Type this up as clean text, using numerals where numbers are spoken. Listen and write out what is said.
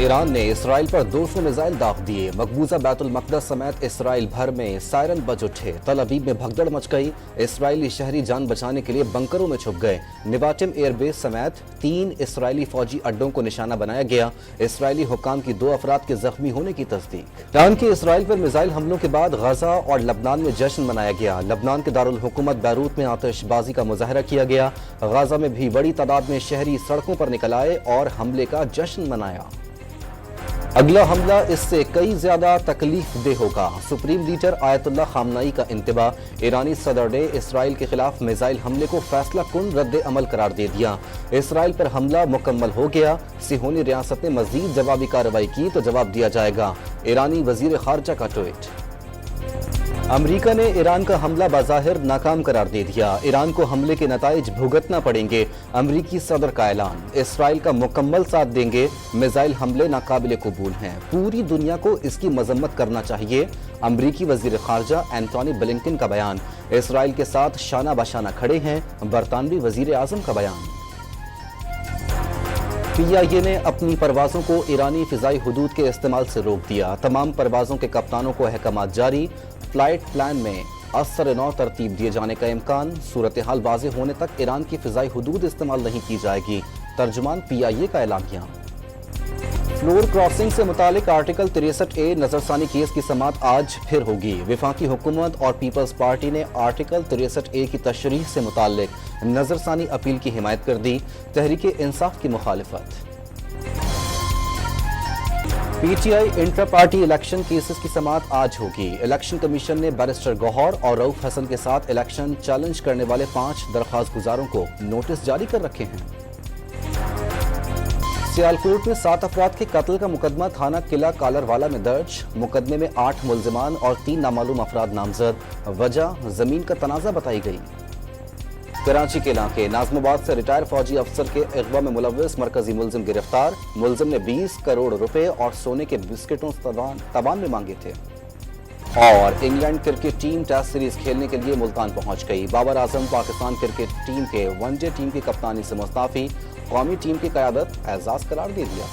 ایران نے اسرائیل پر 200 میزائل داغ دیے۔ مقبوضہ بیت المقدس سمیت اسرائیل بھر میں سائرن بج اٹھے۔ تل ابیب میں بھگدڑ مچ گئی۔ اسرائیلی شہری جان بچانے کے لیے بنکروں میں چھپ گئے۔ نباتم ایئر بیس سمیت 3 اسرائیلی فوجی اڈوں کو نشانہ بنایا گیا۔ اسرائیلی حکام کی 2 افراد کے زخمی ہونے کی تصدیق۔ ایران کے اسرائیل پر میزائل حملوں کے بعد غزہ اور لبنان میں جشن منایا گیا۔ لبنان کے دارالحکومت بیروت میں آتش بازی کا مظاہرہ کیا گیا۔ غزہ میں بھی بڑی تعداد میں شہری سڑکوں پر نکل آئے اور حملے کا جشن منایا۔ اگلا حملہ اس سے کئی زیادہ تکلیف دہ ہوگا۔ سپریم لیڈر آیت اللہ خامنائی کا انتباہ۔ ایرانی صدر نے اسرائیل کے خلاف میزائل حملے کو فیصلہ کن رد عمل قرار دے دیا۔ اسرائیل پر حملہ مکمل ہو گیا۔ صہیونی ریاست نے مزید جوابی کارروائی کی تو جواب دیا جائے گا۔ ایرانی وزیر خارجہ کا ٹویٹ۔ امریکہ نے ایران کا حملہ بظاہر ناکام قرار دے دیا۔ ایران کو حملے کے نتائج بھگتنا پڑیں گے۔ امریکی صدر کا اعلان۔ اسرائیل کا مکمل ساتھ دیں گے۔ میزائل حملے ناقابل قبول ہیں۔ پوری دنیا کو اس کی مذمت کرنا چاہیے۔ امریکی وزیر خارجہ اینٹونی بلنکن کا بیان۔ اسرائیل کے ساتھ شانہ بشانہ کھڑے ہیں۔ برطانوی وزیر اعظم کا بیان۔ پی آئی اے نے اپنی پروازوں کو ایرانی فضائی حدود کے استعمال سے روک دیا۔ تمام پروازوں کے کپتانوں کو احکامات جاری۔ فلائٹ پلان میں اثر نو ترتیب دیے جانے کا امکان۔ صورتحال واضح ہونے تک ایران کی فضائی حدود استعمال نہیں کی جائے گی۔ ترجمان پی آئی اے کا اعلامیہ۔ فلور کراسنگ سے متعلق آرٹیکل 63A نظرثانی کیس کی سماعت آج پھر ہوگی۔ وفاقی حکومت اور پیپلز پارٹی نے آرٹیکل 63A کی تشریح سے متعلق نظرثانی اپیل کی حمایت کر دی۔ تحریک انصاف کی مخالفت۔ P T I intra party election cases کی سماعت آج ہوگی۔ الیکشن کمیشن نے بیرسٹر گوہر اور رؤف حسن کے ساتھ الیکشن چیلنج کرنے والے 5 درخواست گزاروں کو نوٹس جاری کر رکھے ہیں۔ سیالکوٹ میں 7 افراد کے قتل کا مقدمہ تھانہ قلعہ کالر والا میں درج۔ مقدمے میں 8 ملزمان اور 3 نامعلوم افراد نامزد۔ وجہ زمین کا تنازع بتائی گئی۔ کراچی کے علاقے ناظم آباد سے ریٹائر فوجی افسر کے اغوا میں ملوث مرکزی ملزم گرفتار۔ ملزم نے 20 کروڑ روپے اور سونے کے بسکٹوں تاوان میں مانگے تھے۔ اور England cricket team test series کھیلنے کے لیے ملتان پہنچ گئی۔ بابر اعظم پاکستان کرکٹ ٹیم کے ون ڈے ٹیم کی کپتانی سے مستعفی۔ قومی ٹیم کی قیادت اعزاز قرار دے دیا۔